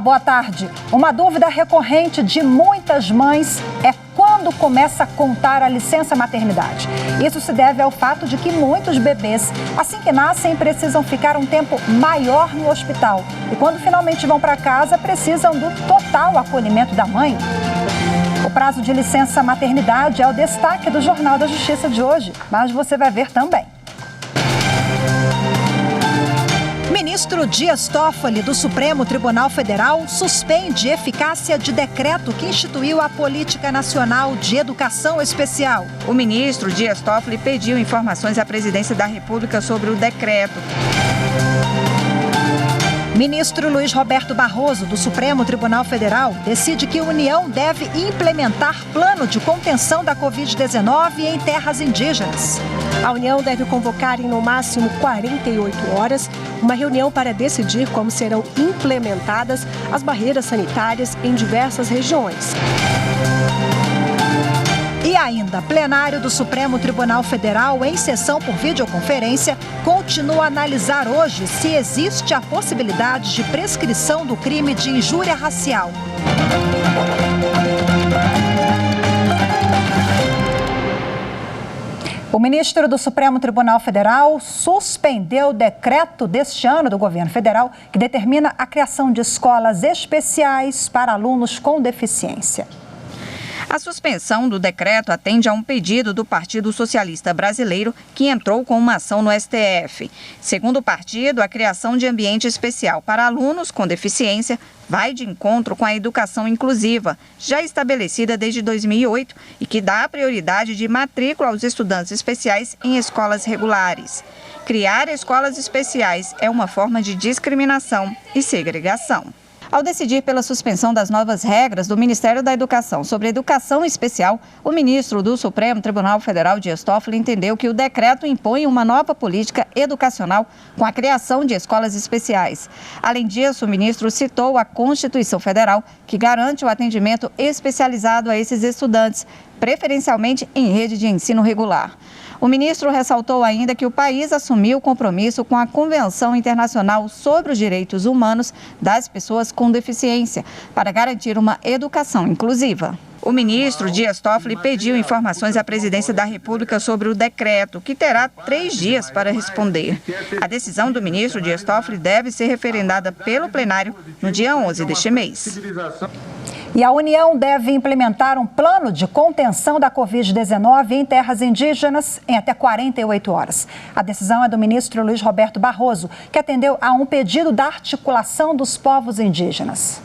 boa tarde. Uma dúvida recorrente de muitas mães é quando começa a contar a licença maternidade. Isso se deve ao fato de que muitos bebês, assim que nascem, precisam ficar um tempo maior no hospital. E quando finalmente vão para casa, precisam do total acolhimento da mãe. O prazo de licença maternidade é o destaque do Jornal da Justiça de hoje, mas você vai ver também. Ministro Dias Toffoli, do Supremo Tribunal Federal, suspende eficácia de decreto que instituiu a Política Nacional de Educação Especial. O ministro Dias Toffoli pediu informações à Presidência da República sobre o decreto. Ministro Luiz Roberto Barroso, do Supremo Tribunal Federal, decide que a União deve implementar plano de contenção da Covid-19 em terras indígenas. A União deve convocar em no máximo 48 horas uma reunião para decidir como serão implementadas as barreiras sanitárias em diversas regiões. E ainda, plenário do Supremo Tribunal Federal, em sessão por videoconferência, continua a analisar hoje se existe a possibilidade de prescrição do crime de injúria racial. O ministro do Supremo Tribunal Federal suspendeu o decreto deste ano do governo federal que determina a criação de escolas especiais para alunos com deficiência. A suspensão do decreto atende a um pedido do Partido Socialista Brasileiro, que entrou com uma ação no STF. Segundo o partido, a criação de ambiente especial para alunos com deficiência vai de encontro com a educação inclusiva, já estabelecida desde 2008 e que dá prioridade de matrícula aos estudantes especiais em escolas regulares. Criar escolas especiais é uma forma de discriminação e segregação. Ao decidir pela suspensão das novas regras do Ministério da Educação sobre educação especial, o ministro do Supremo Tribunal Federal, Dias Toffoli, entendeu que o decreto impõe uma nova política educacional com a criação de escolas especiais. Além disso, o ministro citou a Constituição Federal, que garante o atendimento especializado a esses estudantes, preferencialmente em rede de ensino regular. O ministro ressaltou ainda que o país assumiu o compromisso com a Convenção Internacional sobre os Direitos Humanos das Pessoas com Deficiência para garantir uma educação inclusiva. O ministro Dias Toffoli pediu informações à Presidência da República sobre o decreto, que terá 3 dias para responder. A decisão do ministro Dias Toffoli deve ser referendada pelo plenário no dia 11 deste mês. E a União deve implementar um plano de contenção da Covid-19 em terras indígenas em até 48 horas. A decisão é do ministro Luiz Roberto Barroso, que atendeu a um pedido da articulação dos povos indígenas.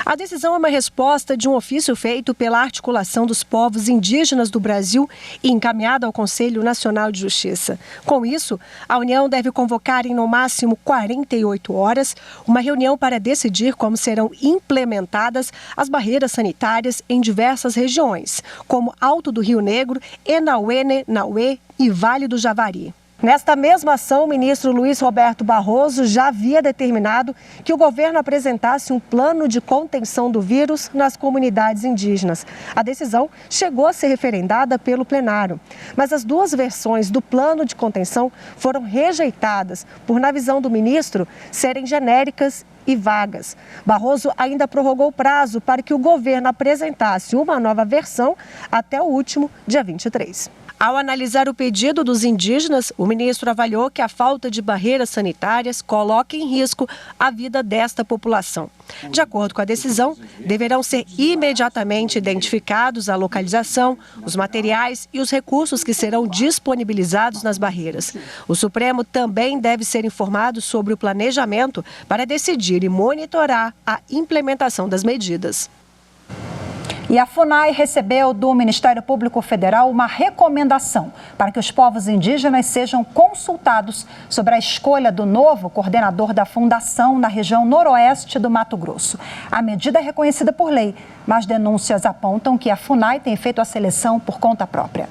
A decisão é uma resposta de um ofício feito pela Articulação dos Povos Indígenas do Brasil e encaminhado ao Conselho Nacional de Justiça. Com isso, a União deve convocar em no máximo 48 horas uma reunião para decidir como serão implementadas as barreiras sanitárias em diversas regiões, como Alto do Rio Negro, Enauene, Nauê e Vale do Javari. Nesta mesma ação, o ministro Luiz Roberto Barroso já havia determinado que o governo apresentasse um plano de contenção do vírus nas comunidades indígenas. A decisão chegou a ser referendada pelo plenário, mas as 2 versões do plano de contenção foram rejeitadas por, na visão do ministro, serem genéricas e vagas. Barroso ainda prorrogou o prazo para que o governo apresentasse uma nova versão até o último dia 23. Ao analisar o pedido dos indígenas, o ministro avaliou que a falta de barreiras sanitárias coloca em risco a vida desta população. De acordo com a decisão, deverão ser imediatamente identificados a localização, os materiais e os recursos que serão disponibilizados nas barreiras. O Supremo também deve ser informado sobre o planejamento para decidir e monitorar a implementação das medidas. E a FUNAI recebeu do Ministério Público Federal uma recomendação para que os povos indígenas sejam consultados sobre a escolha do novo coordenador da fundação na região noroeste do Mato Grosso. A medida é reconhecida por lei, mas denúncias apontam que a FUNAI tem feito a seleção por conta própria.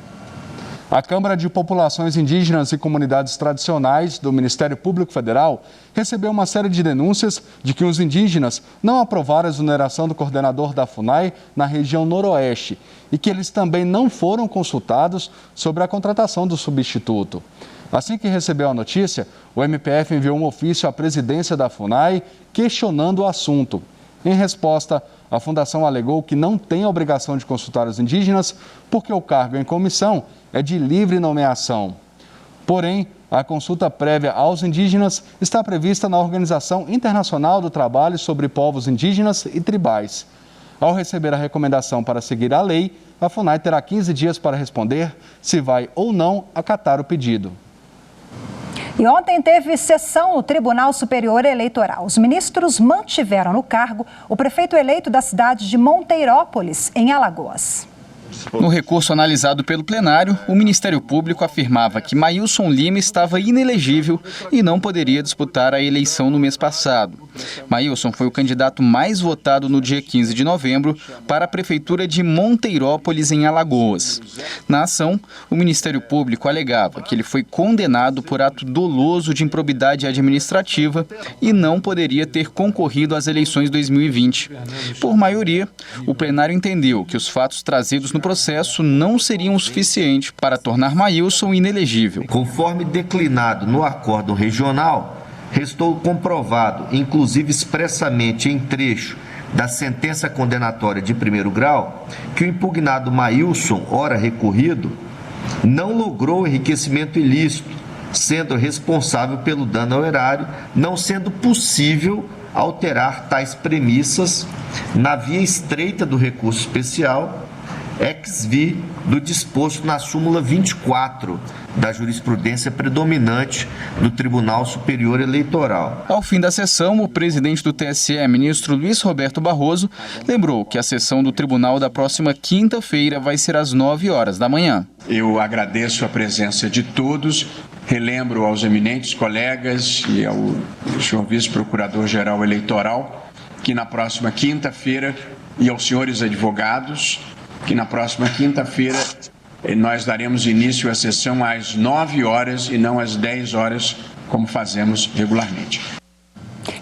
A Câmara de Populações Indígenas e Comunidades Tradicionais do Ministério Público Federal recebeu uma série de denúncias de que os indígenas não aprovaram a exoneração do coordenador da FUNAI na região noroeste e que eles também não foram consultados sobre a contratação do substituto. Assim que recebeu a notícia, o MPF enviou um ofício à presidência da FUNAI questionando o assunto. Em resposta, a Fundação alegou que não tem a obrigação de consultar os indígenas porque o cargo em comissão é de livre nomeação. Porém, a consulta prévia aos indígenas está prevista na Organização Internacional do Trabalho sobre Povos Indígenas e Tribais. Ao receber a recomendação para seguir a lei, a FUNAI terá 15 dias para responder se vai ou não acatar o pedido. E ontem teve sessão no Tribunal Superior Eleitoral. Os ministros mantiveram no cargo o prefeito eleito da cidade de Monteirópolis, em Alagoas. No recurso analisado pelo plenário, o Ministério Público afirmava que Maílson Lima estava inelegível e não poderia disputar a eleição no mês passado. Maílson foi o candidato mais votado no dia 15 de novembro para a Prefeitura de Monteirópolis, em Alagoas. Na ação, o Ministério Público alegava que ele foi condenado por ato doloso de improbidade administrativa e não poderia ter concorrido às eleições 2020. Por maioria, o plenário entendeu que os fatos trazidos no processo não seriam o suficiente para tornar Maílson inelegível. Conforme declinado no acórdão regional, restou comprovado, inclusive expressamente em trecho da sentença condenatória de primeiro grau, que o impugnado Maílson, ora recorrido, não logrou enriquecimento ilícito, sendo responsável pelo dano ao erário, não sendo possível alterar tais premissas na via estreita do recurso especial, ex-vi do disposto na súmula 24 da jurisprudência predominante do Tribunal Superior Eleitoral. Ao fim da sessão, o presidente do TSE, ministro Luiz Roberto Barroso, lembrou que a sessão do tribunal da próxima quinta-feira vai ser às 9 horas da manhã. Eu agradeço a presença de todos, relembro aos eminentes colegas e ao senhor vice-procurador-geral eleitoral que na próxima quinta-feira, e aos senhores advogados, que na próxima quinta-feira nós daremos início à sessão às 9 horas e não às 10 horas, como fazemos regularmente.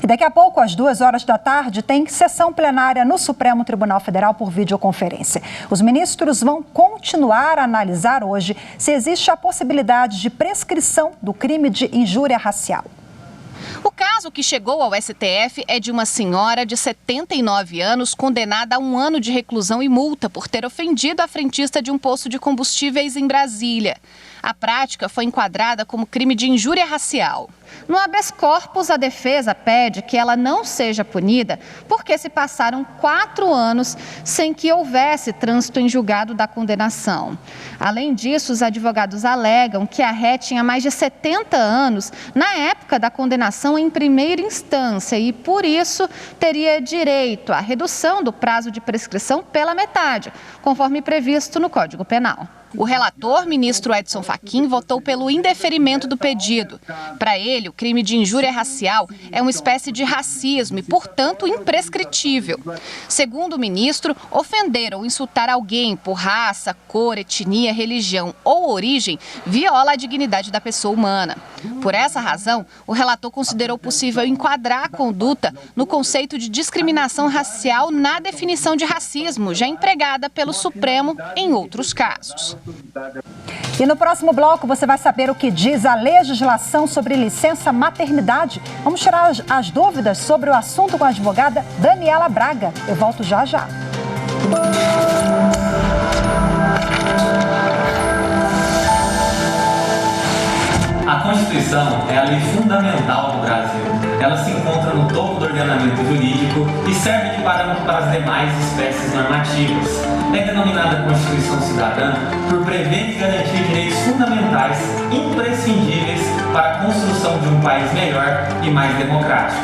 E daqui a pouco, às 2 horas da tarde, tem sessão plenária no Supremo Tribunal Federal por videoconferência. Os ministros vão continuar a analisar hoje se existe a possibilidade de prescrição do crime de injúria racial. O caso que chegou ao STF é de uma senhora de 79 anos condenada a 1 ano de reclusão e multa por ter ofendido a frentista de um posto de combustíveis em Brasília. A prática foi enquadrada como crime de injúria racial. No habeas corpus, a defesa pede que ela não seja punida porque se passaram 4 anos sem que houvesse trânsito em julgado da condenação. Além disso, os advogados alegam que a ré tinha mais de 70 anos na época da condenação em primeira instância e, por isso, teria direito à redução do prazo de prescrição pela metade, conforme previsto no Código Penal. O relator, ministro Edson Fachin, votou pelo indeferimento do pedido. Para ele, o crime de injúria racial é uma espécie de racismo e, portanto, imprescritível. Segundo o ministro, ofender ou insultar alguém por raça, cor, etnia, religião ou origem viola a dignidade da pessoa humana. Por essa razão, o relator considerou possível enquadrar a conduta no conceito de discriminação racial na definição de racismo, já empregada pelo Supremo em outros casos. E no próximo bloco você vai saber o que diz a legislação sobre licença maternidade. Vamos tirar as dúvidas sobre o assunto com a advogada Daniela Braga. Eu volto já já. A Constituição é a lei fundamental do Brasil. Ela se encontra no topo do ordenamento jurídico e serve de parâmetro para as demais espécies normativas. É denominada Constituição Cidadã por prever e garantir direitos fundamentais imprescindíveis para a construção de um país melhor e mais democrático.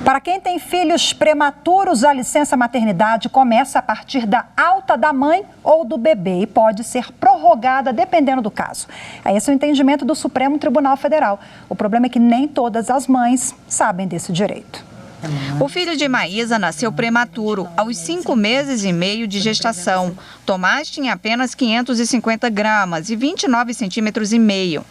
Para quem tem filhos prematuros, a licença maternidade começa a partir da alta da mãe ou do bebê e pode ser prorrogada dependendo do caso. Esse é o entendimento do Supremo Tribunal Federal. O problema é que nem todas as mães sabem desse direito. O filho de Maísa nasceu prematuro, aos 5 meses e meio de gestação. Tomás tinha apenas 550 gramas e 29 centímetros e meio.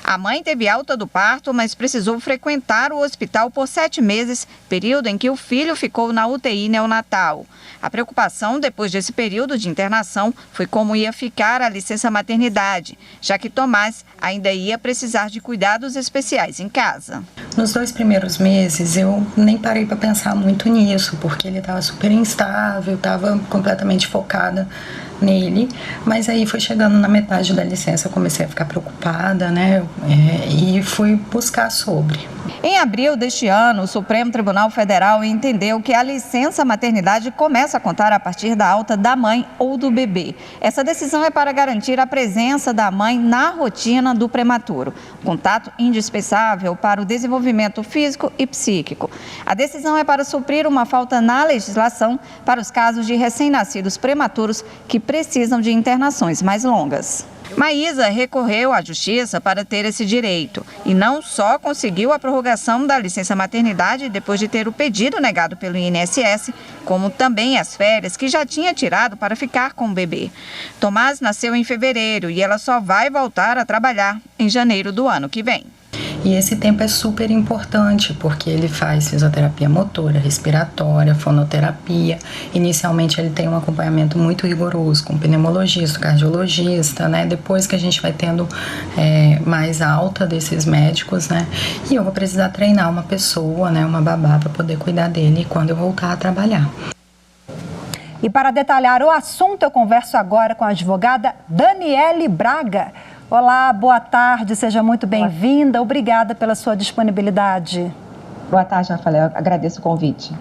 A mãe teve alta do parto, mas precisou frequentar o hospital por 7 meses, período em que o filho ficou na UTI neonatal. A preocupação depois desse período de internação foi como ia ficar a licença maternidade, já que Tomás ainda ia precisar de cuidados especiais em casa. Nos 2 primeiros meses eu nem parei para pensar muito nisso, porque ele estava super instável, estava completamente focada nele, mas aí foi chegando na metade da licença, eu comecei a ficar preocupada, né, e fui buscar sobre. Em abril deste ano, o Supremo Tribunal Federal entendeu que a licença maternidade começa a contar a partir da alta da mãe ou do bebê. Essa decisão é para garantir a presença da mãe na rotina do prematuro, contato indispensável para o desenvolvimento físico e psíquico. A decisão é para suprir uma falta na legislação para os casos de recém-nascidos prematuros que precisam de internações mais longas. Maísa recorreu à justiça para ter esse direito e não só conseguiu a prorrogação da licença maternidade depois de ter o pedido negado pelo INSS, como também as férias que já tinha tirado para ficar com o bebê. Tomás nasceu em fevereiro e ela só vai voltar a trabalhar em janeiro do ano que vem. E esse tempo é super importante, porque ele faz fisioterapia motora, respiratória, fonoterapia. Inicialmente ele tem um acompanhamento muito rigoroso com pneumologista, cardiologista, né? Depois que a gente vai tendo mais alta desses médicos, né? E eu vou precisar treinar uma pessoa, né? Uma babá, para poder cuidar dele quando eu voltar a trabalhar. E para detalhar o assunto, eu converso agora com a advogada Daniele Braga. Olá, boa tarde, seja muito bem-vinda. Obrigada pela sua disponibilidade. Boa tarde, Rafael. Agradeço o convite.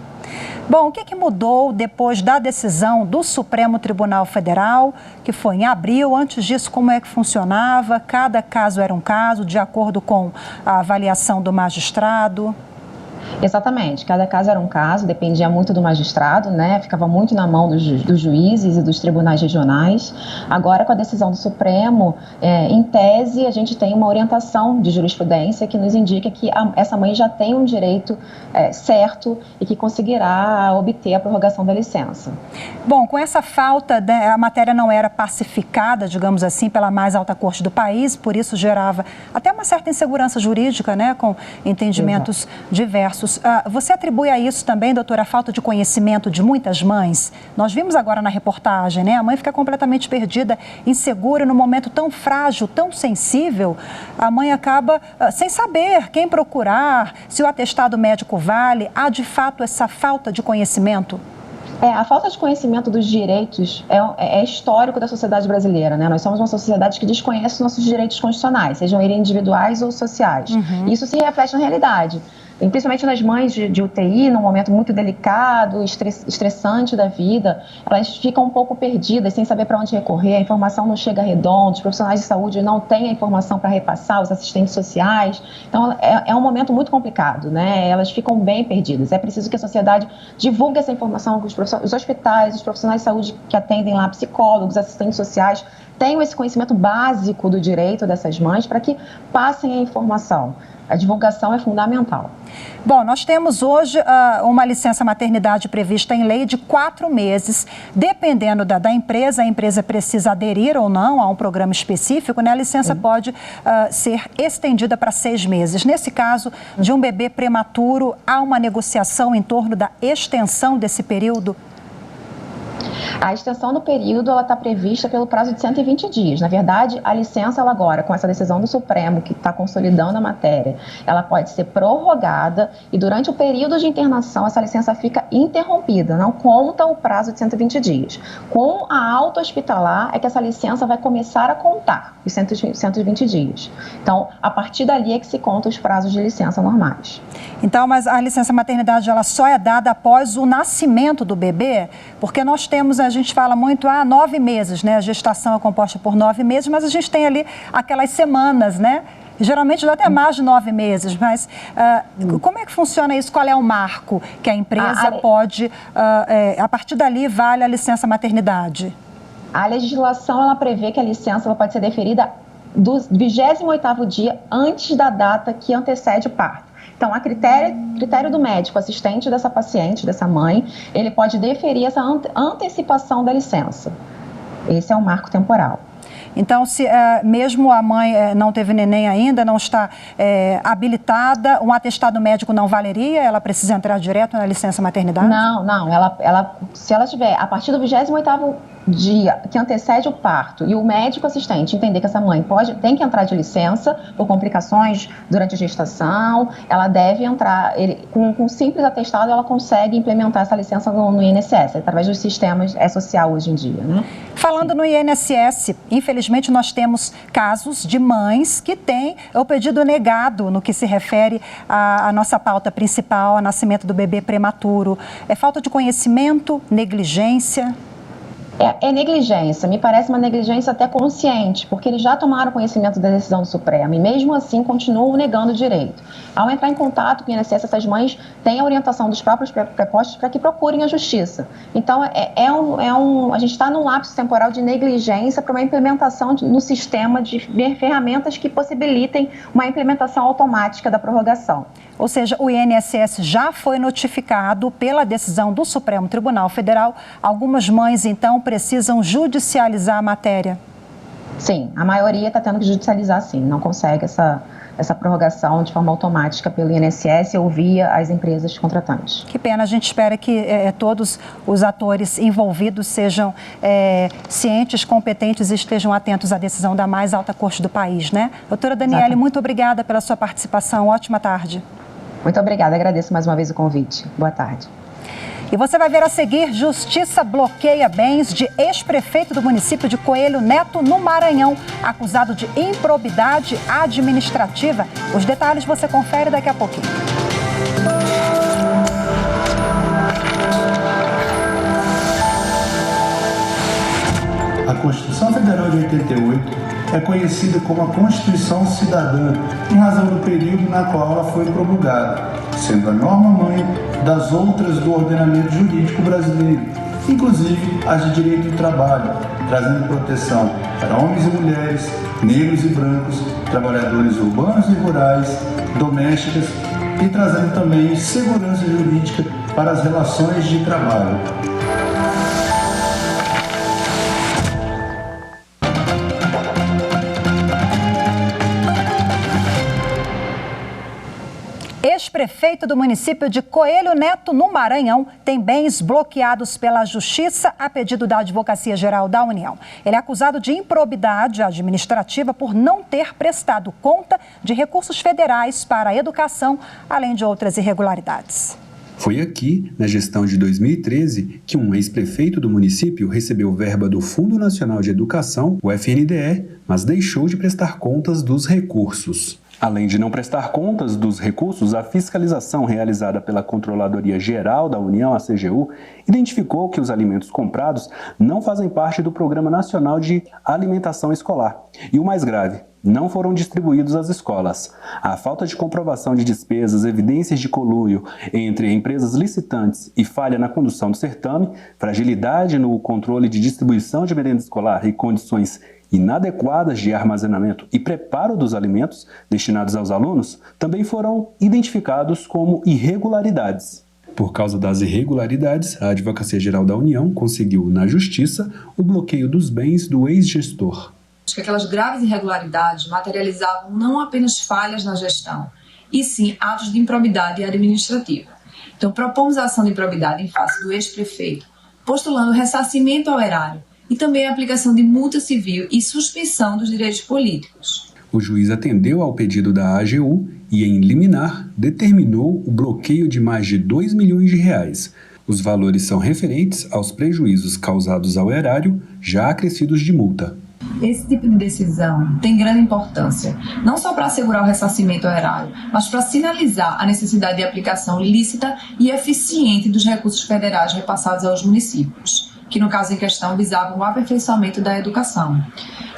Bom, o que mudou depois da decisão do Supremo Tribunal Federal, que foi em abril? Antes disso, como é que funcionava? Cada caso era um caso, de acordo com a avaliação do magistrado? Exatamente, cada caso era um caso, dependia muito do magistrado, né? Ficava muito na mão dos juízes e dos tribunais regionais. Agora, com a decisão do Supremo, em tese, a gente tem uma orientação de jurisprudência que nos indica que essa mãe já tem um direito certo e que conseguirá obter a prorrogação da licença. Bom, com essa falta, a matéria não era pacificada, digamos assim, pela mais alta corte do país, por isso gerava até uma certa insegurança jurídica, né? Com entendimentos diversos. Você atribui a isso também, doutora, a falta de conhecimento de muitas mães? Nós vimos agora na reportagem, né? A mãe fica completamente perdida, insegura, num momento tão frágil, tão sensível. A mãe acaba sem saber quem procurar, se o atestado médico vale. Há, de fato, essa falta de conhecimento? A falta de conhecimento dos direitos é histórico da sociedade brasileira, né? Nós somos uma sociedade que desconhece os nossos direitos constitucionais, sejam eles individuais ou sociais. Isso se reflete na realidade. E principalmente nas mães de UTI, num momento muito delicado, estressante da vida, elas ficam um pouco perdidas, sem saber para onde recorrer, a informação não chega redondo, os profissionais de saúde não têm a informação para repassar, os assistentes sociais. Então, é um momento muito complicado, né? Elas ficam bem perdidas. É preciso que a sociedade divulgue essa informação, que os hospitais, os profissionais de saúde que atendem lá, psicólogos, assistentes sociais, tenham esse conhecimento básico do direito dessas mães para que passem a informação. A divulgação é fundamental. Bom, nós temos hoje uma licença maternidade prevista em lei de 4 meses. Dependendo da empresa, a empresa precisa aderir ou não a um programa específico, né? A licença pode ser estendida para 6 meses. Nesse caso, de um bebê prematuro, há uma negociação em torno da extensão desse período? A extensão do período está prevista pelo prazo de 120 dias. Na verdade, a licença, ela agora, com essa decisão do Supremo, que está consolidando a matéria, ela pode ser prorrogada e durante o período de internação, essa licença fica interrompida, não conta o prazo de 120 dias. Com a alta hospitalar, é que essa licença vai começar a contar os 120 dias. Então, a partir dali é que se conta os prazos de licença normais. Então, mas a licença maternidade, ela só é dada após o nascimento do bebê? Porque nós temos, a gente fala muito, 9 meses, né? A gestação é composta por 9 meses, mas a gente tem ali aquelas semanas, né? Geralmente dá até mais de 9 meses, mas como é que funciona isso? Qual é o marco que a empresa pode, a partir dali, vale a licença maternidade? A legislação, ela prevê que a licença ela pode ser deferida do 28º dia antes da data que antecede o parto. Então, a critério do médico assistente dessa paciente, dessa mãe, ele pode deferir essa antecipação da licença. Esse é o marco temporal. Então, se mesmo a mãe não teve neném ainda, não está habilitada, um atestado médico não valeria? Ela precisa entrar direto na licença maternidade? Não. Se ela tiver, a partir do 28º dia que antecede o parto e o médico assistente entender que essa mãe tem que entrar de licença por complicações durante a gestação, ela deve entrar, com um simples atestado ela consegue implementar essa licença no INSS, através dos sistemas, social hoje em dia, né? Falando no INSS, infelizmente nós temos casos de mães que têm o pedido negado no que se refere à nossa pauta principal, ao nascimento do bebê prematuro. É falta de conhecimento, negligência? É negligência, me parece uma negligência até consciente, porque eles já tomaram conhecimento da decisão do Supremo e mesmo assim continuam negando o direito. Ao entrar em contato com o INSS, essas mães têm a orientação dos próprios prepostos para que procurem a justiça. Então, a gente está num lapso temporal de negligência para uma implementação no sistema de ferramentas que possibilitem uma implementação automática da prorrogação. Ou seja, o INSS já foi notificado pela decisão do Supremo Tribunal Federal. Algumas mães, então, precisam judicializar a matéria? Sim, a maioria está tendo que judicializar, sim. Não consegue essa prorrogação de forma automática pelo INSS ou via as empresas contratantes. Que pena, a gente espera que todos os atores envolvidos sejam cientes, competentes e estejam atentos à decisão da mais alta corte do país, né? Doutora Daniele, muito obrigada pela sua participação. Ótima tarde. Muito obrigada, agradeço mais uma vez o convite. Boa tarde. E você vai ver a seguir: Justiça bloqueia bens de ex-prefeito do município de Coelho Neto, no Maranhão, acusado de improbidade administrativa. Os detalhes você confere daqui a pouquinho. A Constituição Federal de 88 é conhecida como a Constituição Cidadã, em razão do período na qual ela foi promulgada, sendo a norma-mãe das outras do ordenamento jurídico brasileiro, inclusive as de direito do trabalho, trazendo proteção para homens e mulheres, negros e brancos, trabalhadores urbanos e rurais, domésticas e trazendo também segurança jurídica para as relações de trabalho. Ex-prefeito do município de Coelho Neto, no Maranhão, tem bens bloqueados pela Justiça a pedido da Advocacia Geral da União. Ele é acusado de improbidade administrativa por não ter prestado conta de recursos federais para a educação, além de outras irregularidades. Foi aqui, na gestão de 2013, que um ex-prefeito do município recebeu verba do Fundo Nacional de Educação, o FNDE, mas deixou de prestar contas dos recursos. Além de não prestar contas dos recursos, a fiscalização realizada pela Controladoria Geral da União, a CGU, identificou que os alimentos comprados não fazem parte do Programa Nacional de Alimentação Escolar. E o mais grave, não foram distribuídos às escolas. A falta de comprovação de despesas, evidências de conluio entre empresas licitantes e falha na condução do certame, fragilidade no controle de distribuição de merenda escolar e condições inadequadas de armazenamento e preparo dos alimentos destinados aos alunos também foram identificados como irregularidades. Por causa das irregularidades, a Advocacia Geral da União conseguiu, na Justiça, o bloqueio dos bens do ex-gestor. Que aquelas graves irregularidades materializavam não apenas falhas na gestão, e sim atos de improbidade administrativa. Então, propomos a ação de improbidade em face do ex-prefeito, postulando ressarcimento ao erário e também a aplicação de multa civil e suspensão dos direitos políticos. O juiz atendeu ao pedido da AGU e, em liminar, determinou o bloqueio de mais de R$2 milhões. Os valores são referentes aos prejuízos causados ao erário, já acrescidos de multa. Esse tipo de decisão tem grande importância, não só para assegurar o ressarcimento ao erário, mas para sinalizar a necessidade de aplicação lícita e eficiente dos recursos federais repassados aos municípios, que no caso em questão visavam o aperfeiçoamento da educação.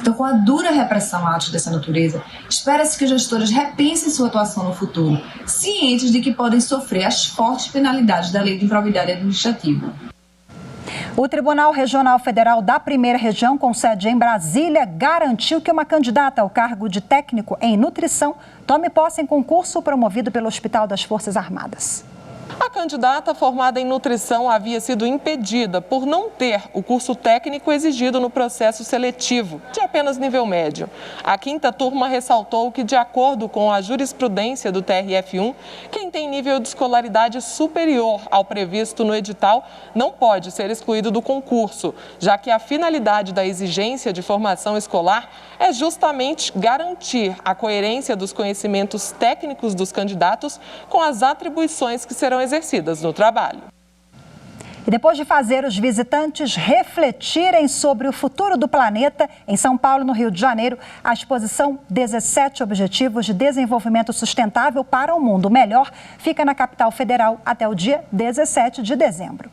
Então, com a dura repressão a atos dessa natureza, espera-se que os gestores repensem sua atuação no futuro, cientes de que podem sofrer as fortes penalidades da Lei de Improbidade Administrativa. O Tribunal Regional Federal da Primeira Região, com sede em Brasília, garantiu que uma candidata ao cargo de técnico em nutrição tome posse em concurso promovido pelo Hospital das Forças Armadas. A candidata formada em nutrição havia sido impedida por não ter o curso técnico exigido no processo seletivo, de apenas nível médio. A quinta turma ressaltou que, de acordo com a jurisprudência do TRF1, quem tem nível de escolaridade superior ao previsto no edital não pode ser excluído do concurso, já que a finalidade da exigência de formação escolar é justamente garantir a coerência dos conhecimentos técnicos dos candidatos com as atribuições que serão exercidas no trabalho. E depois de fazer os visitantes refletirem sobre o futuro do planeta, em São Paulo, no Rio de Janeiro, a exposição 17 Objetivos de Desenvolvimento Sustentável para um Mundo Melhor fica na capital federal até o dia 17 de dezembro.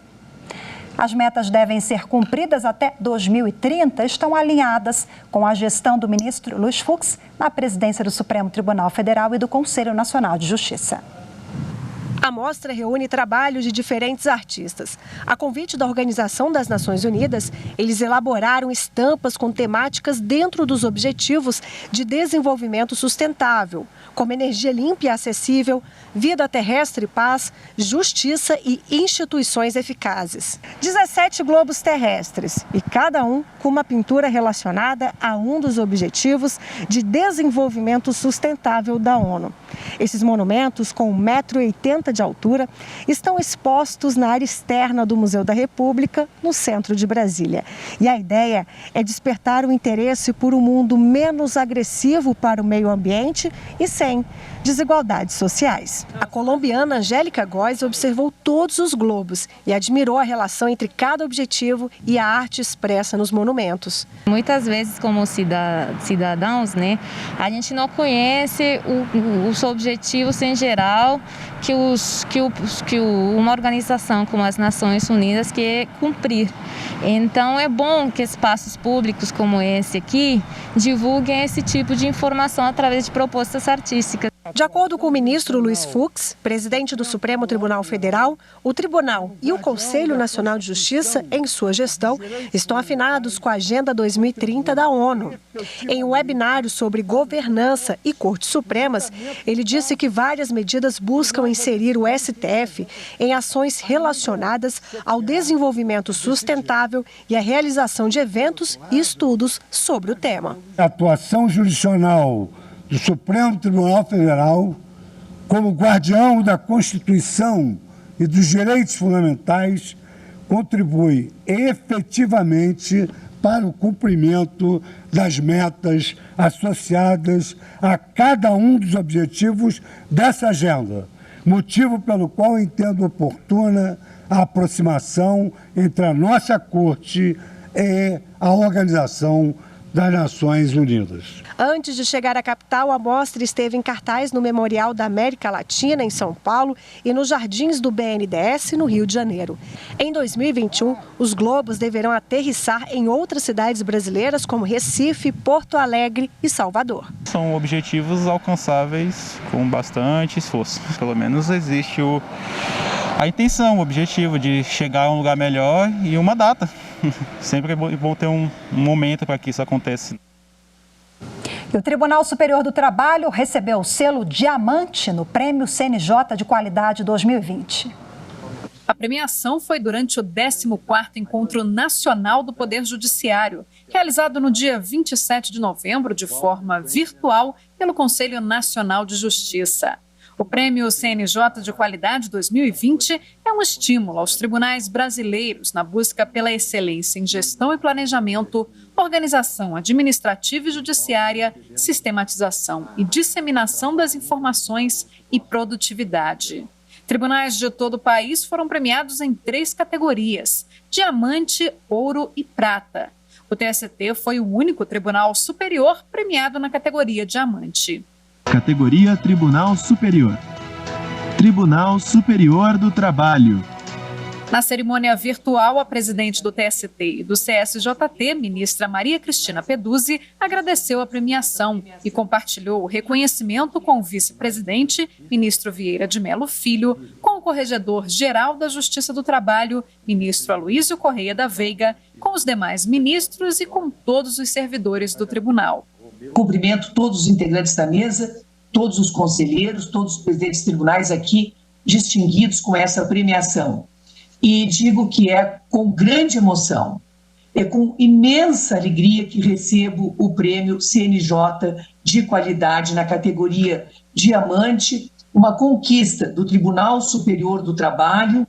As metas devem ser cumpridas até 2030, estão alinhadas com a gestão do ministro Luiz Fux na presidência do Supremo Tribunal Federal e do Conselho Nacional de Justiça. A mostra reúne trabalhos de diferentes artistas. A convite da Organização das Nações Unidas, eles elaboraram estampas com temáticas dentro dos Objetivos de Desenvolvimento Sustentável, como energia limpa e acessível, vida terrestre e paz, justiça e instituições eficazes. 17 globos terrestres e cada um com uma pintura relacionada a um dos Objetivos de Desenvolvimento Sustentável da ONU. Esses monumentos, com 1,80 m de altura, estão expostos na área externa do Museu da República, no centro de Brasília. E a ideia é despertar o interesse por um mundo menos agressivo para o meio ambiente e sem desigualdades sociais. A colombiana Angélica Góes observou todos os globos e admirou a relação entre cada objetivo e a arte expressa nos monumentos. Muitas vezes, como cidadãos, a gente não conhece os objetivos em geral que uma organização como as Nações Unidas quer cumprir. Então é bom que espaços públicos como esse aqui divulguem esse tipo de informação através de propostas artísticas. De acordo com o ministro Luiz Fux, presidente do Supremo Tribunal Federal, o Tribunal e o Conselho Nacional de Justiça, em sua gestão, estão afinados com a Agenda 2030 da ONU. Em um webinário sobre governança e Cortes Supremas, ele disse que várias medidas buscam inserir o STF em ações relacionadas ao desenvolvimento sustentável e à realização de eventos e estudos sobre o tema. A atuação jurisdicional do Supremo Tribunal Federal, como guardião da Constituição e dos direitos fundamentais, contribui efetivamente para o cumprimento das metas associadas a cada um dos objetivos dessa agenda, motivo pelo qual entendo oportuna a aproximação entre a nossa Corte e a Organização das Nações Unidas. Antes de chegar à capital, a mostra esteve em cartaz no Memorial da América Latina, em São Paulo, e nos Jardins do BNDES, no Rio de Janeiro. Em 2021, os globos deverão aterrissar em outras cidades brasileiras, como Recife, Porto Alegre e Salvador. São objetivos alcançáveis com bastante esforço. Pelo menos existe a intenção, o objetivo de chegar a um lugar melhor e uma data. Sempre é bom ter um momento para que isso aconteça. E o Tribunal Superior do Trabalho recebeu o selo Diamante no Prêmio CNJ de Qualidade 2020. A premiação foi durante o 14º Encontro Nacional do Poder Judiciário, realizado no dia 27 de novembro de forma virtual pelo Conselho Nacional de Justiça. O Prêmio CNJ de Qualidade 2020 é um estímulo aos tribunais brasileiros na busca pela excelência em gestão e planejamento, organização administrativa e judiciária, sistematização e disseminação das informações e produtividade. Tribunais de todo o país foram premiados em 3 categorias: diamante, ouro e prata. O TST foi o único tribunal superior premiado na categoria diamante. Categoria Tribunal Superior. Tribunal Superior do Trabalho. Na cerimônia virtual, a presidente do TST e do CSJT, ministra Maria Cristina Peduzzi, agradeceu a premiação e compartilhou o reconhecimento com o vice-presidente, ministro Vieira de Mello Filho, com o corregedor-geral da Justiça do Trabalho, ministro Aloísio Correia da Veiga, com os demais ministros e com todos os servidores do tribunal. Cumprimento todos os integrantes da mesa, todos os conselheiros, todos os presidentes de tribunais aqui distinguidos com essa premiação. E digo que é com grande emoção, é com imensa alegria que recebo o prêmio CNJ de qualidade na categoria Diamante, uma conquista do Tribunal Superior do Trabalho.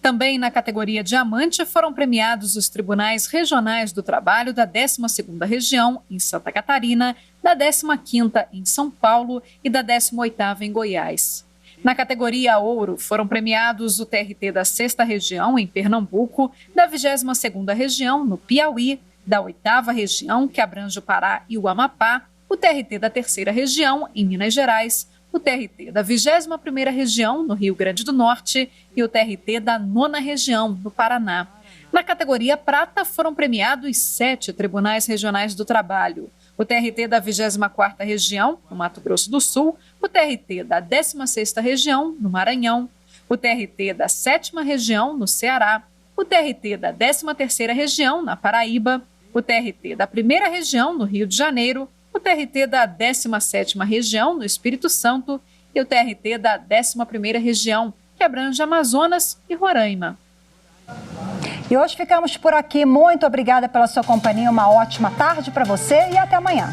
Também na categoria Diamante foram premiados os Tribunais Regionais do Trabalho da 12ª Região, em Santa Catarina, da 15ª em São Paulo e da 18ª em Goiás. Na categoria Ouro foram premiados o TRT da 6ª Região, em Pernambuco, da 22ª Região, no Piauí, da 8ª Região, que abrange o Pará e o Amapá, o TRT da 3ª Região, em Minas Gerais, o TRT da 21ª Região, no Rio Grande do Norte, e o TRT da 9ª Região, no Paraná. Na categoria Prata foram premiados 7 Tribunais Regionais do Trabalho. O TRT da 24ª Região, no Mato Grosso do Sul, o TRT da 16ª Região, no Maranhão, o TRT da 7ª Região, no Ceará, o TRT da 13ª Região, na Paraíba, o TRT da 1ª Região, no Rio de Janeiro, o TRT da 17ª Região, no Espírito Santo, e o TRT da 11ª Região, que abrange Amazonas e Roraima. E hoje ficamos por aqui. Muito obrigada pela sua companhia. Uma ótima tarde para você e até amanhã.